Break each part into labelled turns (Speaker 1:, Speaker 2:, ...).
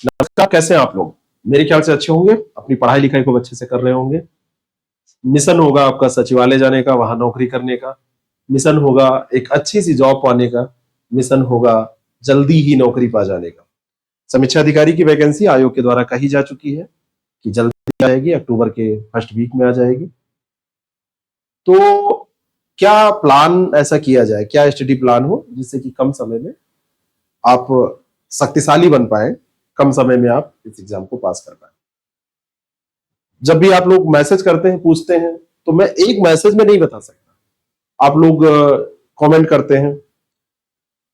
Speaker 1: नमस्कार, कैसे हैं आप लोग? मेरे ख्याल से अच्छे होंगे, अपनी पढ़ाई लिखाई को अच्छे से कर रहे होंगे। मिशन होगा आपका सचिवालय जाने का, वहां नौकरी करने का। मिशन होगा एक अच्छी सी जॉब पाने का। मिशन होगा जल्दी ही नौकरी पा जाने का। समीक्षा अधिकारी की वैकेंसी आयोग के द्वारा कही जा चुकी है कि जल्दी आएगी, अक्टूबर के फर्स्ट वीक में आ जाएगी। तो क्या प्लान ऐसा किया जाए, क्या स्टडी प्लान हो जिससे कि कम समय में आप शक्तिशाली बन पाए, कम समय में आप इस एग्जाम को पास कर पाए। जब भी आप लोग मैसेज करते हैं, पूछते हैं, तो मैं एक मैसेज में नहीं बता सकता। आप लोग कमेंट करते हैं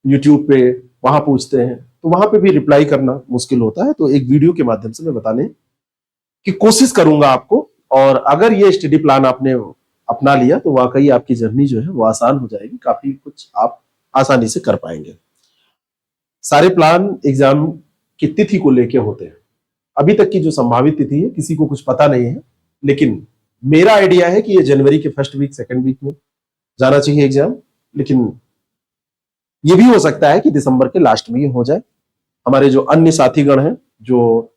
Speaker 1: यूट्यूब पे, वहां पूछते हैं, तो वहां पे भी रिप्लाई करना मुश्किल होता है। तो एक वीडियो के माध्यम से मैं बताने की कोशिश करूंगा आपको। और अगर ये स्टडी प्लान आपने अपना लिया तो वाकई आपकी जर्नी जो है वो आसान हो जाएगी, काफी कुछ आप आसानी से कर पाएंगे। सारे प्लान एग्जाम की तिथि को लेके होते हैं। अभी तक की जो संभावित तिथि है किसी को कुछ पता नहीं है, लेकिन मेरा आइडिया है कि ये जनवरी के फर्स्ट वीक सेकंड वीक में जाना चाहिए एग्जाम। लेकिन ये भी हो सकता है कि दिसंबर के लास्ट में ये हो जाए। हमारे जो अन्य साथीगण हैं जो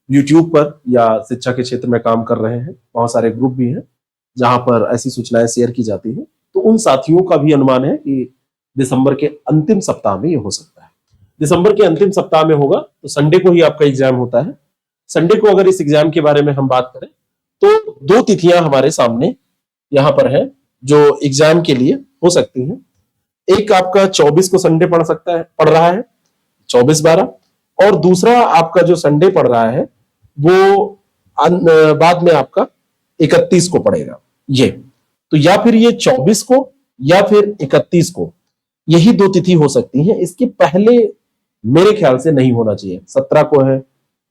Speaker 1: यूट्यूब पर या शिक्षा के क्षेत्र में काम कर रहे हैं, बहुत सारे ग्रुप भी हैं जहां पर ऐसी सूचनाएं शेयर की जाती हैं, तो उन साथियों का भी अनुमान है कि दिसंबर के अंतिम सप्ताह में ये हो सकता है। दिसंबर के अंतिम सप्ताह में होगा तो संडे को ही आपका एग्जाम होता है। संडे को अगर इस एग्जाम के बारे में हम बात करें तो दो तिथियां हमारे सामने यहां पर है जो एग्जाम के लिए हो सकती हैं। एक आपका 24 को संडे पड़ रहा है, 24/12, और दूसरा आपका जो संडे पड़ रहा है वो बाद में आपका 31 को पड़ेगा। ये तो या फिर ये 24 को या फिर 31 को, यही दो तिथि हो सकती है। इसके पहले मेरे ख्याल से नहीं होना चाहिए। 17 को है,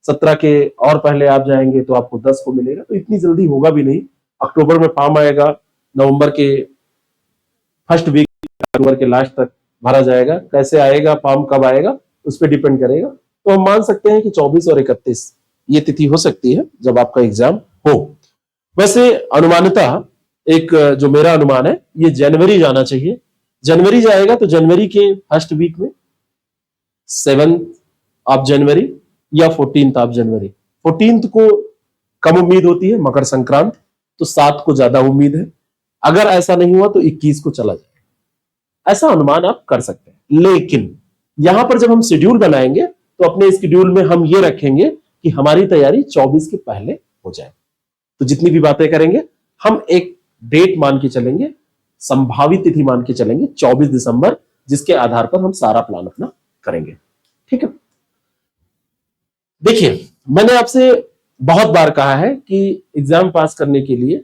Speaker 1: 17 के और पहले आप जाएंगे तो आपको 10 को मिलेगा, तो इतनी जल्दी होगा भी नहीं। अक्टूबर में फॉर्म आएगा, नवंबर के फर्स्ट वीक, अक्टूबर के लास्ट तक भरा जाएगा। कैसे आएगा फॉर्म, कब आएगा, उस पर डिपेंड करेगा। तो हम मान सकते हैं कि 24 और 31 ये तिथि हो सकती है जब आपका एग्जाम हो। वैसे अनुमानतः एक जो मेरा अनुमान है ये जनवरी जाना चाहिए। जनवरी जाएगा तो जनवरी के फर्स्ट वीक में 7 ऑफ जनवरी या 14 ऑफ जनवरी। 14 को कम उम्मीद होती है, मकर संक्रांति, तो 7 को ज्यादा उम्मीद है। अगर ऐसा नहीं हुआ तो 21 को चला जाएगा। ऐसा अनुमान आप कर सकते हैं। लेकिन यहां पर जब हम शेड्यूल बनाएंगे तो अपने शेड्यूल में हम ये रखेंगे कि हमारी तैयारी 24 के पहले हो जाए। तो जितनी भी बातें करेंगे हम एक डेट मान के चलेंगे, संभावित तिथि मान के चलेंगे 24 दिसंबर, जिसके आधार पर हम सारा प्लान अपना करेंगे। ठीक है, देखिए मैंने आपसे बहुत बार कहा है कि एग्जाम पास करने के लिए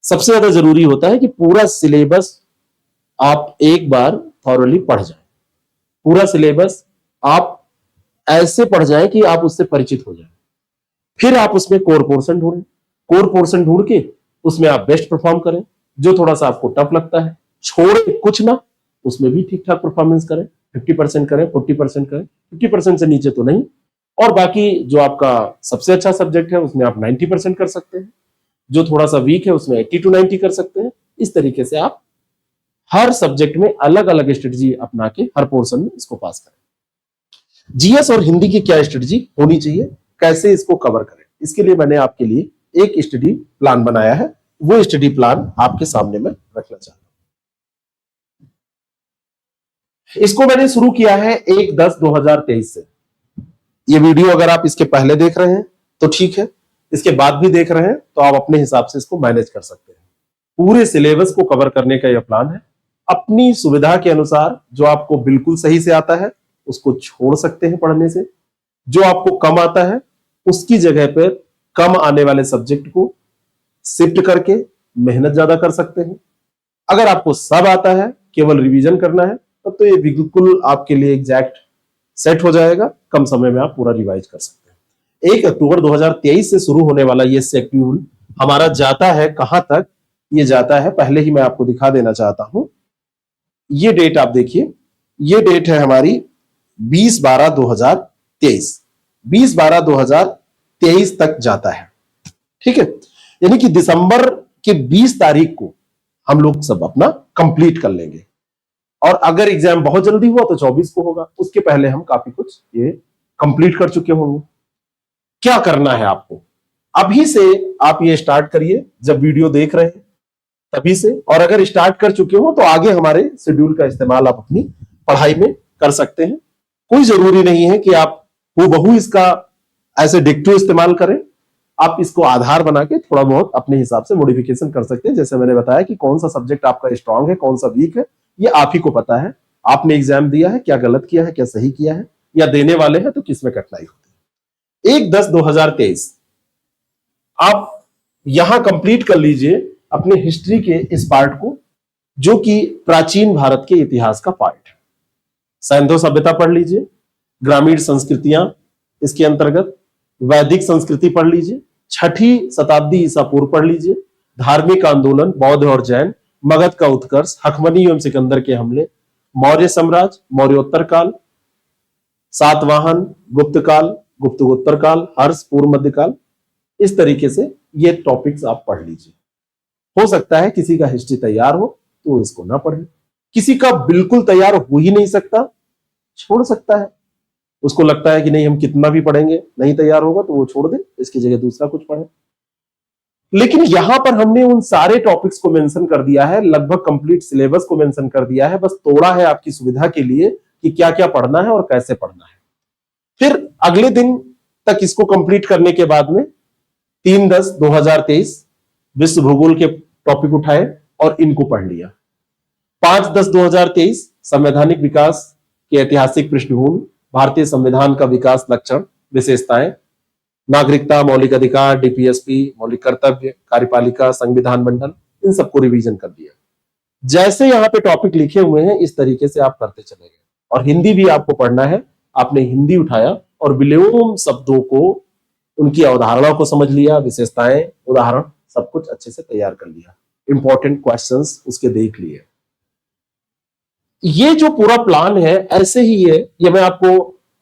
Speaker 1: सबसे ज्यादा जरूरी होता है कि पूरा सिलेबस आप एक बार थॉरली पढ़ जाएं। पूरा सिलेबस आप ऐसे पढ़ जाएं कि आप उससे परिचित हो जाएं। फिर आप उसमें कोर पोर्शन ढूंढें। कोर पोर्शन ढूंढ के उसमें आप बेस्ट परफॉर्म करें। जो थोड़ा सा आपको टफ लगता है छोड़े कुछ ना, उसमें भी ठीक ठाक परफॉर्मेंस करें। 50% करें, 40% करें, 50% से नीचे तो नहीं। और बाकी जो आपका सबसे अच्छा सब्जेक्ट है उसमें आप 90% कर सकते हैं। जो थोड़ा सा वीक है उसमें 80 to 90 कर सकते हैं। इस तरीके से आप हर सब्जेक्ट में अलग अलग स्ट्रेटजी अपना के हर पोर्शन में इसको पास करें। जीएस और हिंदी की क्या स्ट्रेटजी होनी चाहिए, कैसे इसको कवर करें, इसके लिए मैंने आपके लिए एक स्टडी प्लान बनाया है। वो स्टडी प्लान आपके सामने में रखना चाहता हूं। इसको मैंने शुरू किया है 1/10/2023 से। ये वीडियो अगर आप इसके पहले देख रहे हैं तो ठीक है, इसके बाद भी देख रहे हैं तो आप अपने हिसाब से इसको मैनेज कर सकते हैं। पूरे सिलेबस को कवर करने का यह प्लान है। अपनी सुविधा के अनुसार जो आपको बिल्कुल सही से आता है उसको छोड़ सकते हैं पढ़ने से। जो आपको कम आता है उसकी जगह पर कम आने वाले सब्जेक्ट को शिफ्ट करके मेहनत ज्यादा कर सकते हैं। अगर आपको सब आता है, केवल रिवीजन करना है, तब तो ये बिल्कुल आपके लिए एग्जैक्ट सेट हो जाएगा। कम समय में आप पूरा रिवाइज कर सकते हैं। 1 अक्टूबर 2023 से शुरू होने वाला ये शेड्यूल हमारा जाता है कहां तक, ये जाता है, पहले ही मैं आपको दिखा देना चाहता हूं। ये डेट आप देखिए, ये डेट है हमारी 20/12/2023। 20/12/2023 तक जाता है। ठीक है, यानी कि दिसंबर के 20 तारीख को हम लोग सब अपना कंप्लीट कर लेंगे। और अगर एग्जाम बहुत जल्दी हुआ तो 24 को होगा, उसके पहले हम काफी कुछ ये कंप्लीट कर चुके होंगे। क्या करना है आपको, अभी से आप ये स्टार्ट करिए, जब वीडियो देख रहे हैं तभी से, और अगर स्टार्ट कर चुके हो तो आगे हमारे शेड्यूल का इस्तेमाल आप अपनी पढ़ाई में कर सकते हैं। कोई जरूरी नहीं है कि आप हूबहू इसका ऐसे डिक्टो इस्तेमाल करें, आप इसको आधार बना के थोड़ा बहुत अपने हिसाब से मॉडिफिकेशन कर सकते हैं। जैसे मैंने बताया कि कौन सा सब्जेक्ट आपका स्ट्रांग है, कौन सा वीक है, ये आप ही को पता है। आपने एग्जाम दिया है, क्या गलत किया है, क्या सही किया है, या देने वाले हैं तो किसमें कठिनाई होती है। 1/10/2023 आप यहां कंप्लीट कर लीजिए अपने हिस्ट्री के इस पार्ट को, जो कि प्राचीन भारत के इतिहास का पार्ट है। सैंधव सभ्यता पढ़ लीजिए, ग्रामीण संस्कृतियां इसके अंतर्गत, वैदिक संस्कृति पढ़ लीजिए, 6ठी शताब्दी ईसा पूर्व पढ़ लीजिए, धार्मिक आंदोलन बौद्ध और जैन, मगध का उत्कर्ष, हकमनी एवं सिकंदर के हमले, मौर्य साम्राज्य, मौर्योत्तर काल, सातवाहन, गुप्त काल, गुप्तोत्तर काल, हर्ष, पूर्व मध्यकाल। इस तरीके से ये टॉपिक्स आप पढ़ लीजिए। हो सकता है किसी का हिस्ट्री तैयार हो तो इसको ना पढ़े, किसी का बिल्कुल तैयार हो ही नहीं सकता, छोड़ सकता है। उसको लगता है कि नहीं हम कितना भी पढ़ेंगे नहीं तैयार होगा तो वो छोड़ दे, इसकी जगह दूसरा कुछ पढ़े। लेकिन यहां पर हमने उन सारे टॉपिक्स को मेंशन कर दिया है, लगभग कंप्लीट सिलेबस को मेंशन कर दिया है, बस तोड़ा है आपकी सुविधा के लिए कि क्या क्या पढ़ना है और कैसे पढ़ना है। फिर अगले दिन तक इसको कंप्लीट करने के बाद में 3/10/2023 विश्व भूगोल के टॉपिक उठाए और इनको पढ़ लिया। 5/10/2023 संवैधानिक विकास की ऐतिहासिक पृष्ठभूमि, भारतीय संविधान का विकास लक्षण विशेषताएं, नागरिकता, मौलिक अधिकार, डीपीएसपी, मौलिक कर्तव्य, कार्यपालिका, संविधान मंडल, इन सबको रिवीजन कर दिया। जैसे यहाँ पे टॉपिक लिखे हुए हैं इस तरीके से आप करते चले गए। और हिंदी भी आपको पढ़ना है, आपने हिंदी उठाया और विलोम शब्दों को, उनकी अवधारणा को समझ लिया, विशेषताएं, उदाहरण सब कुछ अच्छे से तैयार कर लिया, इंपॉर्टेंट क्वेश्चंस उसके देख लिए। ये जो पूरा प्लान है ऐसे ही है, ये मैं आपको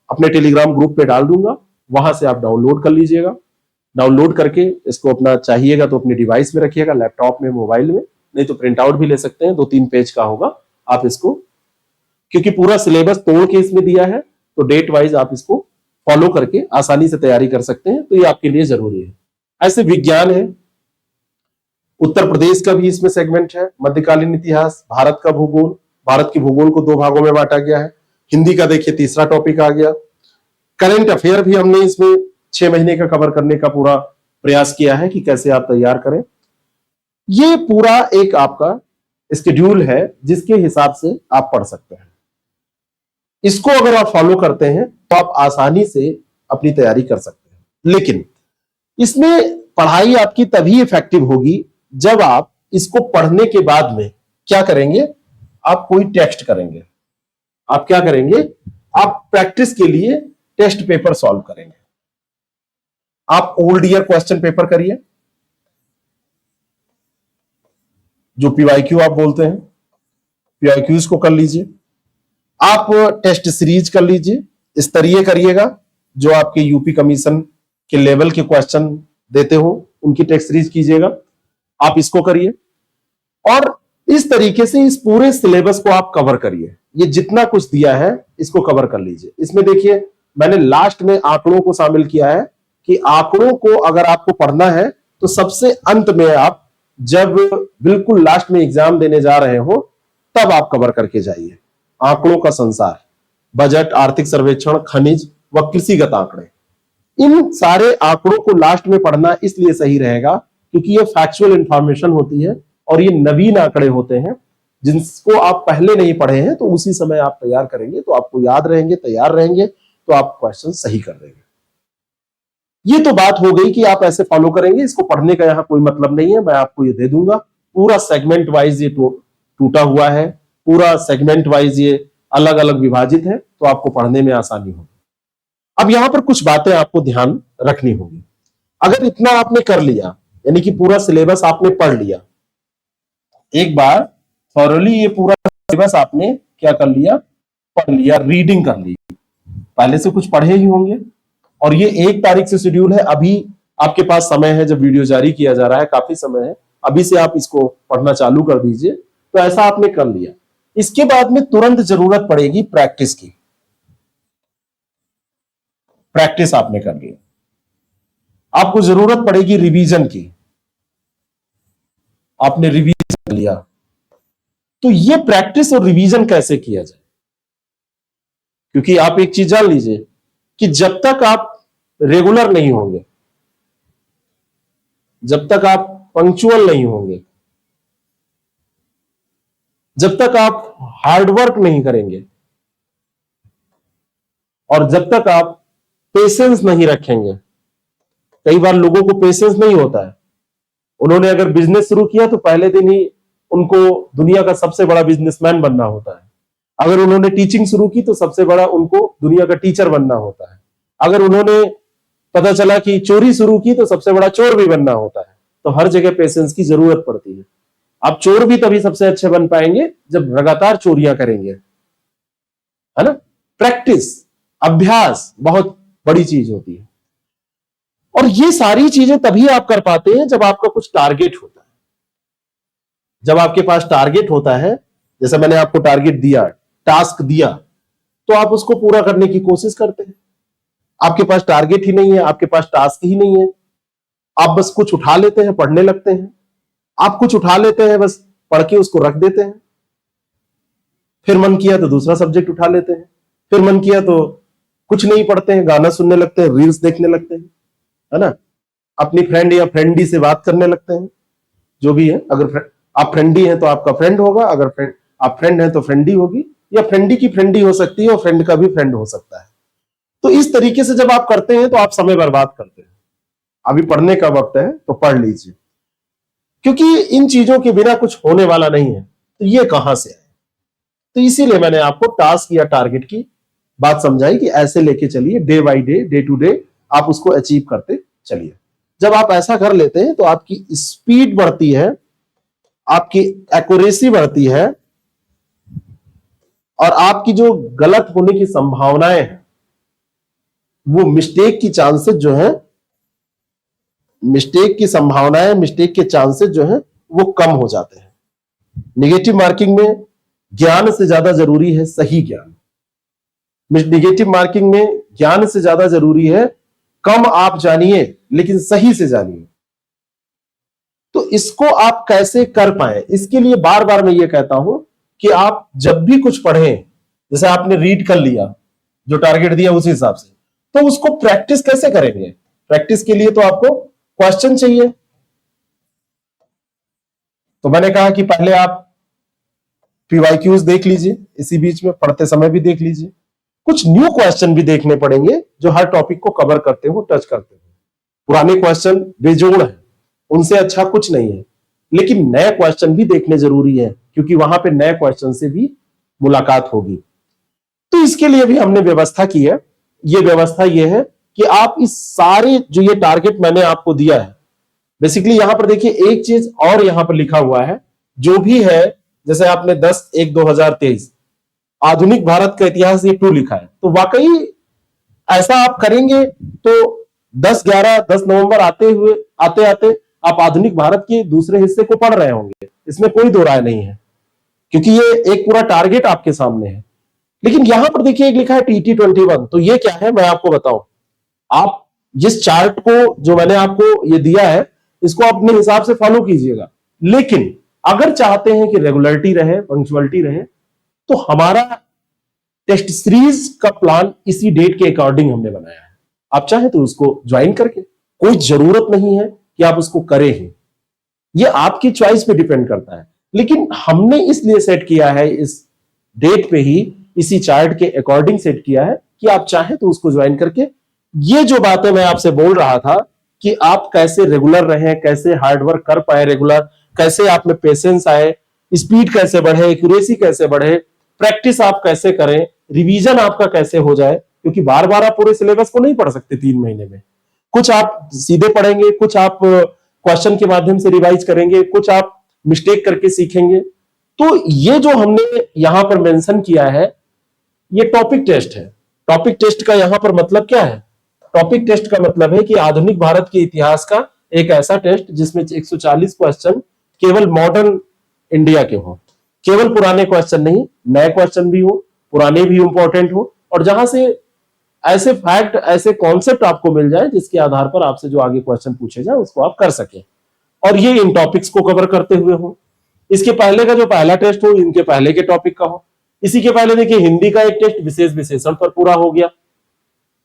Speaker 1: अपने टेलीग्राम ग्रुप पे डाल दूंगा, वहां से आप डाउनलोड कर लीजिएगा। डाउनलोड करके इसको अपना चाहिएगा तो अपने डिवाइस में रखिएगा, लैपटॉप में, मोबाइल में, नहीं तो प्रिंट आउट भी ले सकते हैं, 2-3 पेज का होगा। आप इसको, क्योंकि पूरा सिलेबस तोड़ के इसमें दिया है तो डेट वाइज आप इसको फॉलो करके आसानी से तैयारी कर सकते हैं, तो ये आपके लिए जरूरी है। ऐसे विज्ञान है, उत्तर प्रदेश का भी इसमें सेगमेंट है, मध्यकालीन इतिहास, भारत का भूगोल, भारत की भूगोल को 2 भागों में बांटा गया है। हिंदी का देखिए तीसरा टॉपिक आ गया। करंट अफेयर भी हमने इसमें 6 महीने का कवर करने का पूरा प्रयास किया है कि कैसे आप तैयार करें। ये पूरा एक आपका शेड्यूल है जिसके हिसाब से आप पढ़ सकते हैं। इसको अगर आप फॉलो करते हैं तो आप आसानी से अपनी तैयारी कर सकते हैं। लेकिन इसमें पढ़ाई आपकी तभी इफेक्टिव होगी जब आप इसको पढ़ने के बाद में क्या करेंगे, आप कोई टेक्स्ट करेंगे। आप क्या करेंगे, आप प्रैक्टिस के लिए टेस्ट पेपर सॉल्व करेंगे। आप ओल्ड ईयर क्वेश्चन पेपर करिए, जो पीवाईक्यू आप बोलते हैं, पीवाईक्यूज को कर लीजिए। आप टेस्ट सीरीज कर लीजिए, स्तरीय करिएगा, जो आपके यूपी कमीशन के लेवल के क्वेश्चन देते हो उनकी टेस्ट सीरीज कीजिएगा, आप इसको करिए। और इस तरीके से इस पूरे सिलेबस को आप कवर करिए। ये जितना कुछ दिया है इसको कवर कर लीजिए। इसमें देखिए मैंने लास्ट में आंकड़ों को शामिल किया है कि आंकड़ों को अगर आपको पढ़ना है तो सबसे अंत में, आप जब बिल्कुल लास्ट में एग्जाम देने जा रहे हो तब आप कवर करके जाइए। आंकड़ों का संसार, बजट, आर्थिक सर्वेक्षण, खनिज व कृषिगत आंकड़े, इन सारे आंकड़ों को लास्ट में पढ़ना इसलिए सही रहेगा क्योंकि ये फैक्चुअल इंफॉर्मेशन होती है और ये नवीन आंकड़े होते हैं जिनको आप पहले नहीं पढ़े हैं, तो उसी समय आप तैयार करेंगे तो आपको याद रहेंगे, तैयार रहेंगे तो आप क्वेश्चन सही कर देंगे। ये तो बात हो गई कि आप ऐसे फॉलो करेंगे, इसको पढ़ने का यहां कोई मतलब नहीं है, मैं आपको ये दे दूंगा। पूरा सेगमेंट वाइज ये टूटा हुआ है, पूरा सेगमेंट वाइज ये अलग अलग विभाजित है, तो आपको पढ़ने में आसानी होगी। अब यहां पर कुछ बातें आपको ध्यान रखनी होगी। अगर इतना आपने कर लिया, यानी कि पूरा सिलेबस आपने पढ़ लिया, एक बार थॉरली ये पूरा सिलेबस आपने क्या कर लिया, पढ़ लिया, रीडिंग कर ली, पहले से कुछ पढ़े ही होंगे, और ये 1 तारीख से शेड्यूल है। अभी आपके पास समय है, जब वीडियो जारी किया जा रहा है काफी समय है, अभी से आप इसको पढ़ना चालू कर दीजिए। तो ऐसा आपने कर लिया। इसके बाद में तुरंत जरूरत पड़ेगी प्रैक्टिस की। प्रैक्टिस आपने कर ली, आपको जरूरत पड़ेगी रिवीजन की, आपने रिवीजन कर लिया। तो ये प्रैक्टिस और रिवीजन कैसे किया जाए, क्योंकि आप एक चीज जान लीजिए कि जब तक आप रेगुलर नहीं होंगे, जब तक आप पंक्चुअल नहीं होंगे, जब तक आप हार्डवर्क नहीं करेंगे और जब तक आप पेशेंस नहीं रखेंगे, कई बार लोगों को पेशेंस नहीं होता है, उन्होंने अगर बिजनेस शुरू किया तो पहले दिन ही उनको दुनिया का सबसे बड़ा बिजनेसमैन बनना होता है, अगर उन्होंने टीचिंग शुरू की तो सबसे बड़ा उनको दुनिया का टीचर बनना होता है, अगर उन्होंने पता चला कि चोरी शुरू की तो सबसे बड़ा चोर भी बनना होता है। तो हर जगह पेशेंस की जरूरत पड़ती है। आप चोर भी तभी सबसे अच्छे बन पाएंगे जब लगातार चोरियां करेंगे, है ना। प्रैक्टिस, अभ्यास बहुत बड़ी चीज होती है, और ये सारी चीजें तभी आप कर पाते हैं जब आपका कुछ टारगेट होता है। जब आपके पास टारगेट होता है, जैसे मैंने आपको टारगेट दिया, टास्क दिया, तो आप उसको पूरा करने की कोशिश करते हैं। आपके पास टारगेट ही नहीं है, आपके पास टास्क ही नहीं है, आप बस कुछ उठा लेते हैं, पढ़ने लगते हैं। आप कुछ उठा लेते हैं, बस पढ़ के उसको रख देते हैं, फिर मन किया तो दूसरा सब्जेक्ट उठा लेते हैं, फिर मन किया तो कुछ नहीं पढ़ते हैं, गाना सुनने लगते हैं, रील्स देखने लगते हैं, है ना। अपनी फ्रेंड या फ्रेंडी से बात करने लगते हैं, जो भी है। अगर आप फ्रेंडी हैं तो आपका फ्रेंड होगा, अगर आप फ्रेंड हैं तो फ्रेंडी होगी, या फ्रेंडी की फ्रेंडी हो सकती है और फ्रेंड का भी फ्रेंड हो सकता है। तो इस तरीके से जब आप करते हैं तो आप समय बर्बाद करते हैं। अभी पढ़ने का वक्त है तो पढ़ लीजिए, क्योंकि इन चीजों के बिना कुछ होने वाला नहीं है। तो ये कहां से है, तो इसीलिए मैंने आपको टास्क या टारगेट की बात समझाई कि ऐसे लेके चलिए, day by day, day to day आप उसको अचीव करते चलिए। जब आप ऐसा कर लेते हैं तो आपकी स्पीड बढ़ती है, आपकी एक्यूरेसी बढ़ती है, और आपकी जो गलत होने की संभावनाएं हैं, वो मिस्टेक की चांसेस जो है, मिस्टेक की संभावनाएं, मिस्टेक के चांसेस जो है वो कम हो जाते हैं। निगेटिव मार्किंग में ज्ञान से ज्यादा जरूरी है सही ज्ञान। निगेटिव मार्किंग में ज्ञान से ज्यादा जरूरी है कम आप जानिए लेकिन सही से जानिए। तो इसको आप कैसे कर पाए, इसके लिए बार बार मैं ये कहता हूं कि आप जब भी कुछ पढ़ें, जैसे आपने रीड कर लिया, जो टारगेट दिया उसी हिसाब से, तो उसको प्रैक्टिस कैसे करेंगे। प्रैक्टिस के लिए तो आपको क्वेश्चन चाहिए। तो मैंने कहा कि पहले आप पीवाईक्यूज देख लीजिए, इसी बीच में पढ़ते समय भी देख लीजिए। कुछ न्यू क्वेश्चन भी देखने पड़ेंगे जो हर टॉपिक को कवर करते हो, टच करते हो। पुराने क्वेश्चन बेजोड़ हैं, उनसे अच्छा कुछ नहीं है, लेकिन नए क्वेश्चन भी देखने जरूरी है, क्योंकि वहां पे नए क्वेश्चन से भी मुलाकात होगी। तो इसके लिए भी हमने व्यवस्था की है। ये व्यवस्था ये है कि आप इस सारे जो ये टारगेट मैंने आपको दिया है, बेसिकली यहां पर देखिए एक चीज और यहां पर लिखा हुआ है, जो भी है, जैसे आपने 10/1/2023 आधुनिक भारत का इतिहास ये 2 लिखा है, तो वाकई ऐसा आप करेंगे तो 10 नवंबर आते आते आप आधुनिक भारत के दूसरे हिस्से को पढ़ रहे होंगे, इसमें कोई दो राय नहीं है, क्योंकि ये एक पूरा टारगेट आपके सामने है। लेकिन यहां पर देखिए एक लिखा है TT21, तो ये क्या है मैं आपको बताऊं। आप जिस चार्ट को जो मैंने आपको ये दिया है, इसको अपने हिसाब से फॉलो कीजिएगा, लेकिन अगर चाहते हैं कि रेगुलरिटी रहे, पंक्चुअलिटी रहे, तो हमारा टेस्ट सीरीज का प्लान इसी डेट के अकॉर्डिंग हमने बनाया है। आप चाहे तो उसको ज्वाइन करके, कोई जरूरत नहीं है कि आप उसको करें ही, ये आपकी चॉइस पे डिपेंड करता है, लेकिन हमने इसलिए सेट किया है, इस डेट पे ही इसी चार्ट के अकॉर्डिंग सेट किया है कि आप चाहे तो उसको ज्वाइन करके ये जो बातें मैं आपसे बोल रहा था कि आप कैसे रेगुलर रहें, कैसे हार्डवर्क कर पाए रेगुलर, कैसे आप में पेशेंस आए, स्पीड कैसे बढ़े, एक्यूरेसी कैसे बढ़े, प्रैक्टिस आप कैसे करें, रिवीजन आपका कैसे हो जाए, क्योंकि बार बार आप पूरे सिलेबस को नहीं पढ़ सकते 3 महीने में। कुछ आप सीधे पढ़ेंगे, कुछ आप क्वेश्चन के माध्यम से रिवाइज करेंगे, कुछ आप मिस्टेक करके सीखेंगे। तो ये जो हमने यहां पर मेंशन किया है, ये टॉपिक टेस्ट है। टॉपिक टेस्ट का यहां पर मतलब क्या है, टॉपिक टेस्ट का मतलब है कि आधुनिक भारत के इतिहास का एक ऐसा टेस्ट जिसमें 140 क्वेश्चन केवल मॉडर्न इंडिया के हो, केवल पुराने क्वेश्चन नहीं, नए क्वेश्चन भी हो, पुराने भी इंपॉर्टेंट हो, और जहां से ऐसे फैक्ट, ऐसे कॉन्सेप्ट आपको मिल जाए जिसके आधार पर आपसे जो आगे क्वेश्चन पूछे जाए उसको आप कर सकें, और ये इन टॉपिक्स को कवर करते हुए हो। इसके पहले का जो पहला टेस्ट हो इनके पहले के टॉपिक का हो। इसी के पहले देखिए हिंदी का एक टेस्ट विशेष विशेषण पर पूरा हो गया।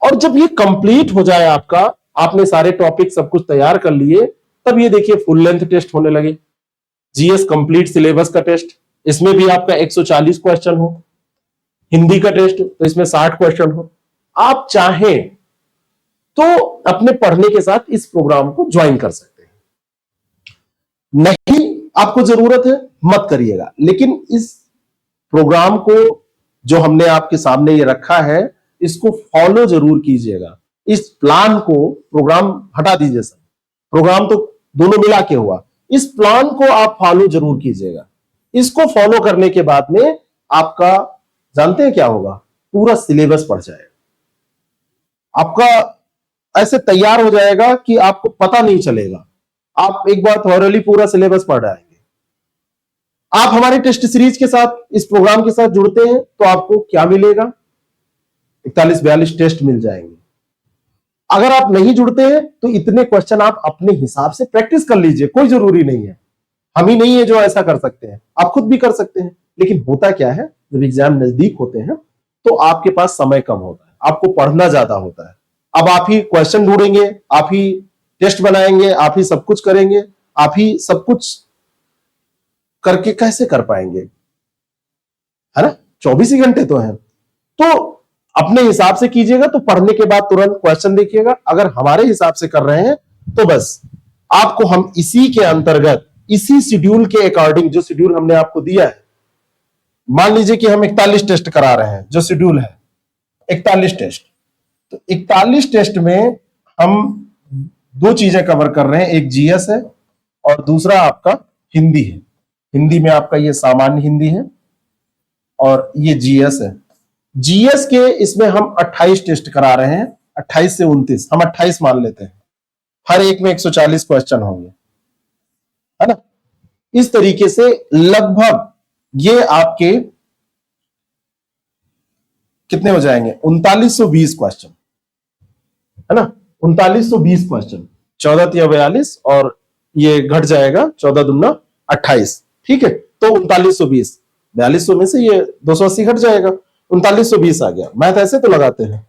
Speaker 1: और जब ये कंप्लीट हो जाए आपका, आपने सारे टॉपिक सब कुछ तैयार कर लिए, तब ये देखिए फुल लेंथ टेस्ट होने लगे। जीएस कंप्लीट सिलेबस का टेस्ट, इसमें भी आपका 140 क्वेश्चन हो। हिंदी का टेस्ट तो इसमें 60 क्वेश्चन हो। आप चाहें तो अपने पढ़ने के साथ इस प्रोग्राम को ज्वाइन कर सकते हैं। नहीं आपको जरूरत है मत करिएगा, लेकिन इस प्रोग्राम को जो हमने आपके सामने ये रखा है इसको फॉलो जरूर कीजिएगा। इस प्लान को, प्रोग्राम हटा दीजिए सर, प्रोग्राम तो दोनों मिला के हुआ, इस प्लान को आप फॉलो जरूर कीजिएगा। इसको फॉलो करने के बाद में आपका जानते हैं क्या होगा, पूरा सिलेबस पढ़ जाएगा, आपका ऐसे तैयार हो जाएगा कि आपको पता नहीं चलेगा। आप एक बार थॉरली पूरा सिलेबस पढ़ आएंगे। आप हमारे टेस्ट सीरीज के साथ, इस प्रोग्राम के साथ जुड़ते हैं तो आपको क्या मिलेगा, 41-42 टेस्ट मिल जाएंगे। अगर आप नहीं जुड़ते हैं तो इतने क्वेश्चन आप अपने हिसाब से प्रैक्टिस कर लीजिए, कोई जरूरी नहीं है, हम ही नहीं है जो ऐसा कर सकते हैं, आप खुद भी कर सकते हैं। लेकिन होता क्या है, जब एग्जाम नजदीक होते हैं तो आपके पास समय कम होता है, आपको पढ़ना ज्यादा होता है। अब आप ही क्वेश्चन ढूंढेंगे, आप ही टेस्ट बनाएंगे, आप ही सब कुछ करेंगे, आप ही सब कुछ करके कैसे कर पाएंगे, है ना? 24 ही घंटे तो है। तो अपने हिसाब से कीजिएगा, तो पढ़ने के बाद तुरंत क्वेश्चन देखिएगा। अगर हमारे हिसाब से कर रहे हैं तो बस आपको हम इसी के अंतर्गत, इसी शेड्यूल के अकॉर्डिंग, जो शेड्यूल हमने आपको दिया है, मान लीजिए कि हम 41 टेस्ट करा रहे हैं, जो शेड्यूल है 41 टेस्ट, तो 41 टेस्ट में हम दो चीजें कवर कर रहे हैं, एक जीएस है और दूसरा आपका हिंदी है। हिंदी में आपका ये सामान्य हिंदी है और ये जीएस है। जीएस के इसमें हम 28 टेस्ट करा रहे हैं, 28 से 29, हम 28 मान लेते हैं। हर एक में 140 क्वेश्चन होंगे, है ना? इस तरीके से लगभग ये आपके कितने हो जाएंगे, 3920 क्वेश्चन, है ना? 3920 क्वेश्चन, 14 या 42 और ये घट जाएगा 14 दूना 28, ठीक है? तो 3920, 4200 में से ये 280 घट जाएगा, 3920 आ गया। मैथ ऐसे तो लगाते हैं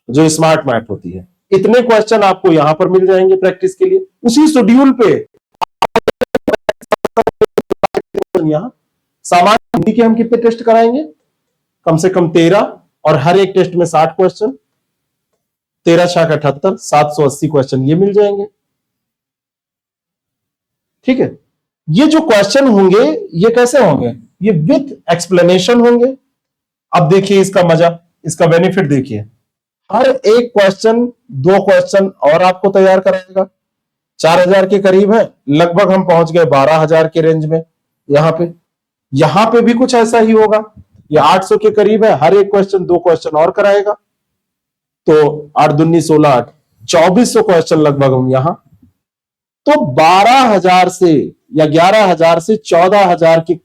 Speaker 1: जो स्मार्ट मैथ होती है। इतने क्वेश्चन आपको यहां पर मिल जाएंगे प्रैक्टिस के लिए, उसी शेड्यूल पे। यहां सामान्य हिंदी के हम कितने टेस्ट कराएंगे, कम से कम 13, और हर एक टेस्ट में 60 क्वेश्चन, 13 6 78, 780 क्वेश्चन ये मिल जाएंगे, ठीक है? ये जो क्वेश्चन होंगे ये कैसे होंगे, ये विथ एक्सप्लेनेशन होंगे। अब देखिए इसका मजा, इसका बेनिफिट देखिए, हर एक क्वेश्चन 2 क्वेश्चन और आपको तैयार कराएगा। 4000 के करीब है, लगभग हम पहुंच गए 12000 के रेंज में। यहां पे भी कुछ ऐसा ही होगा, ये 800 के करीब है, हर एक क्वेश्चन 2 क्वेश्चन और कराएगा, तो 8 दूनी 16, 2400 क्वेश्चन लगभग हम यहां। तो 12000 से या 11000 से 14000 के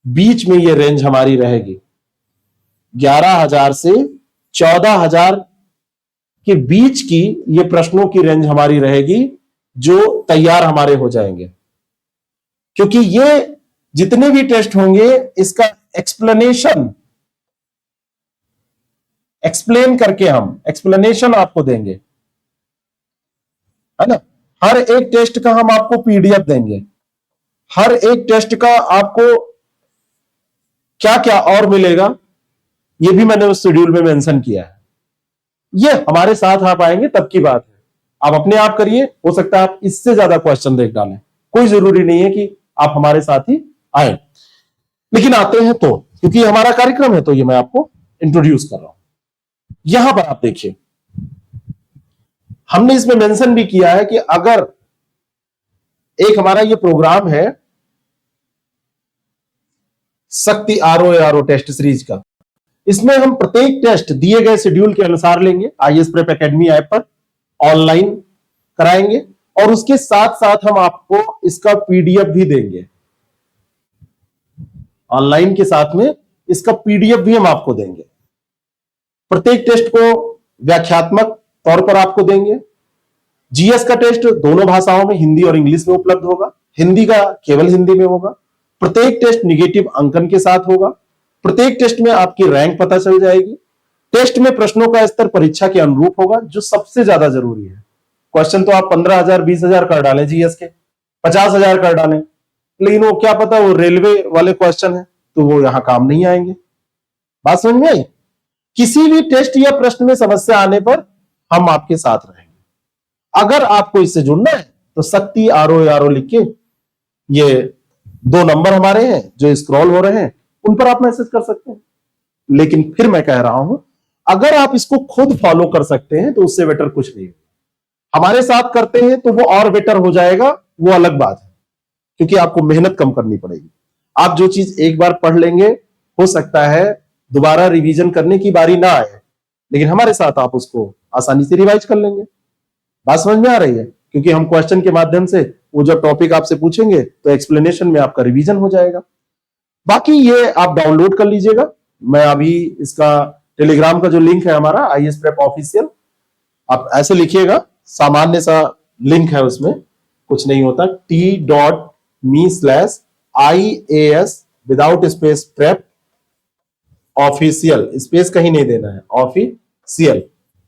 Speaker 1: बीच में ये रेंज हमारी रहेगी। 11000 से 14000 के बीच की ये प्रश्नों की रेंज हमारी रहेगी जो तैयार हमारे हो जाएंगे, क्योंकि ये जितने भी टेस्ट होंगे इसका एक्सप्लेनेशन, एक्सप्लेन करके हम एक्सप्लेनेशन आपको देंगे, है ना? हर एक टेस्ट का हम आपको पीडीएफ देंगे, हर एक टेस्ट का आपको क्या क्या और मिलेगा ये भी मैंने उस शेड्यूल में मेंशन किया है। ये हमारे साथ आप आएंगे तब की बात है, आप अपने आप करिए, हो सकता है आप इससे ज्यादा क्वेश्चन देख डालें, कोई जरूरी नहीं है कि आप हमारे साथ ही आए, लेकिन आते हैं तो, क्योंकि हमारा कार्यक्रम है तो ये मैं आपको इंट्रोड्यूस कर रहा हूं। यहां पर आप देखिए हमने इसमें मेंशन भी किया है कि अगर एक हमारा ये प्रोग्राम है शक्ति आरओ टेस्ट सीरीज का, इसमें हम प्रत्येक टेस्ट दिए गए शेड्यूल के अनुसार लेंगे, आईएएस प्रेप एकेडमी ऐप पर ऑनलाइन कराएंगे, और उसके साथ साथ हम आपको इसका पीडीएफ भी देंगे। ऑनलाइन के साथ में इसका पीडीएफ भी हम आपको देंगे। प्रत्येक टेस्ट को व्याख्यात्मक तौर पर आपको देंगे। जीएस का टेस्ट दोनों भाषाओं में, हिंदी और इंग्लिश में उपलब्ध होगा। हिंदी का केवल हिंदी में होगा। प्रत्येक टेस्ट निगेटिव अंकन के साथ होगा। प्रत्येक टेस्ट में आपकी रैंक पता चल जाएगी। टेस्ट में प्रश्नों का स्तर परीक्षा के अनुरूप होगा, जो सबसे ज्यादा जरूरी है। क्वेश्चन तो आप 15,000 20,000 कर डालें जीएस के, 50,000 कर डालें, लेकिन वो क्या पता वो रेलवे वाले क्वेश्चन है तो वो यहां काम नहीं आएंगे। बात समझ में आई? किसी भी टेस्ट या प्रश्न में समस्या आने पर हम आपके साथ रहेंगे। अगर आपको इससे जुड़ना है तो शक्ति RO लिख के, ये 2 नंबर हमारे हैं जो स्क्रॉल हो रहे हैं, उन पर आप मैसेज कर सकते हैं। लेकिन फिर मैं कह रहा हूं, अगर आप इसको खुद फॉलो कर सकते हैं तो उससे बेटर कुछ नहीं है। हमारे साथ करते हैं तो वो और बेटर हो जाएगा, वो अलग बात है, क्योंकि आपको मेहनत कम करनी पड़ेगी। आप जो चीज एक बार पढ़ लेंगे, हो सकता है दोबारा रिवीजन करने की बारी ना आए, लेकिन हमारे साथ आप उसको आसानी से रिवाइज कर लेंगे। बात समझ में आ रही है? क्योंकि हम क्वेश्चन के माध्यम से वो जो टॉपिक आपसे पूछेंगे तो एक्सप्लेनेशन में आपका रिवीजन हो जाएगा। बाकी ये आप डाउनलोड कर लीजिएगा। मैं अभी इसका टेलीग्राम का जो लिंक है हमारा IAS प्रेप ऑफिशियल, आप ऐसे लिखिएगा, सामान्य सा लिंक है, उसमें कुछ नहीं होता, t.me/IAS without space prep official, space कहीं नहीं देना है, ऑफिशियल।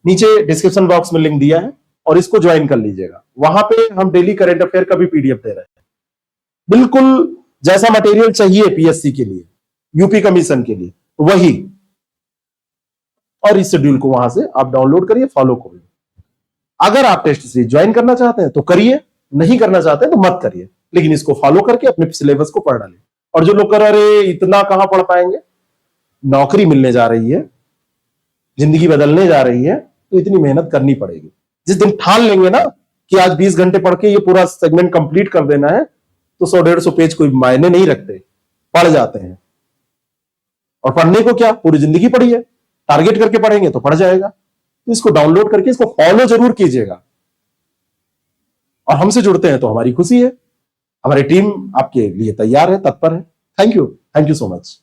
Speaker 1: नीचे डिस्क्रिप्शन बॉक्स में लिंक दिया है और इसको ज्वाइन कर लीजिएगा। वहां पे हम डेली करंट अफेयर का भी PDF दे रहे हैं, बिल्कुल जैसा मटेरियल चाहिए PSC के लिए, यूपी कमीशन के लिए, वही। और इस शेड्यूल को वहां से आप डाउनलोड करिए, फॉलो करिए। अगर आप टेस्ट सीरीज ज्वाइन करना चाहते हैं तो करिए, नहीं करना चाहते हैं तो मत करिए, लेकिन इसको फॉलो करके अपने सिलेबस को पढ़ डालिए। और जो लोग कर रहे इतना कहां पढ़ पाएंगे, नौकरी मिलने जा रही है, जिंदगी बदलने जा रही है, तो इतनी मेहनत करनी पड़ेगी। जिस दिन ठान लेंगे ना कि आज 20 घंटे पढ़ के ये पूरा सेगमेंट कंप्लीट कर देना है, तो 100-150 पेज कोई मायने नहीं रखते, पढ़ जाते हैं। और पढ़ने को क्या, पूरी जिंदगी पढ़िए, टारगेट करके पढ़ेंगे तो पढ़ जाएगा। तो इसको डाउनलोड करके इसको फॉलो जरूर कीजिएगा। और हमसे जुड़ते हैं तो हमारी खुशी है, हमारी टीम आपके लिए तैयार है, तत्पर है। Thank you so much.